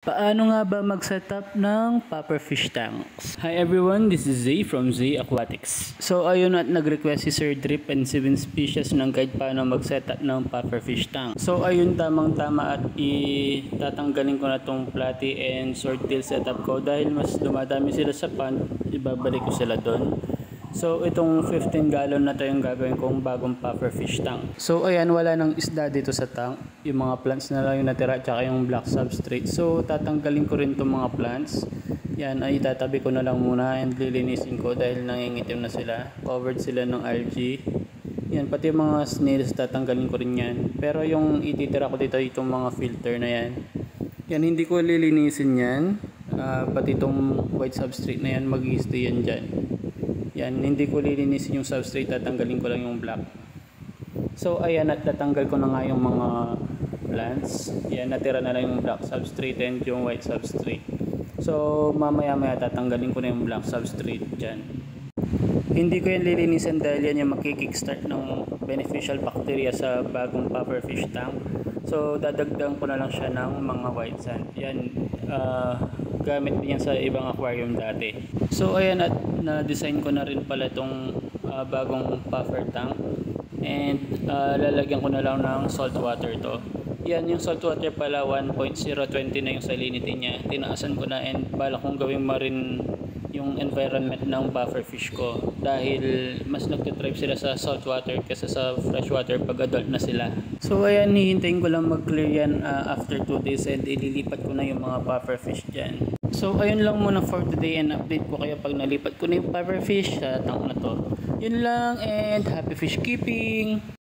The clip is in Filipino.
Paano nga ba mag-setup ng pufferfish tanks? Hi everyone, this is Zay from Zay Aquatics. So ayun at nag-request si Sir Drip and 7 Species ng guide paano mag-setup ng pufferfish tank. So ayun, tamang-tama at itatanggalin ko na tong platy and swordtail setup ko dahil mas dumadami sila sa pond, ibabalik ko sila doon. So itong 15 gallon na to yung gagawin kong bagong pufferfish tank. So ayan, wala nang isda dito sa tank. Yung mga plants na lang yung natira tsaka yung black substrate. So tatanggalin ko rin itong mga plants. Yan ay itatabi ko na lang muna and lilinisin ko dahil nangingitim na sila. Covered sila ng algae. Yan, pati yung mga snails tatanggalin ko rin yan. Pero yung ititira ko dito itong mga filter na yan. Yan, hindi ko lilinisin yan. Pati itong white substrate na yan, mag-i-stay yan dyan. Yan, hindi ko lilinisin yung substrate, tatanggalin ko lang yung black. So ayan, at tatanggal ko na nga yung mga plants. Yan, natira na lang yung black substrate and yung white substrate. So mamaya tatanggalin ko na yung black substrate dyan. Hindi ko yan lilinisin dahil yan yung makikickstart ng beneficial bacteria sa bagong pufferfish tank. So dadagdagan ko na lang siya ng mga white sand. Yan, gamit din yan sa ibang aquarium dati. So ayan, at na-design ko na rin pala itong bagong puffer tank. And lalagyan ko na lang ng salt water to. Yan, yung salt water pala 1.020 na yung salinity niya. Tinaasan ko na and balak kong gawing marin yung environment ng pufferfish ko dahil mas nagtitribe sila sa salt water kaysa sa fresh water pag adult na sila. So ayan, hihintayin ko lang mag-clear yan after 2 days and ililipat ko na yung mga pufferfish dyan. So ayun lang muna for today and update ko kayo pag nalipat ko na yung pufferfish sa tank na to. Yun lang and happy fish keeping!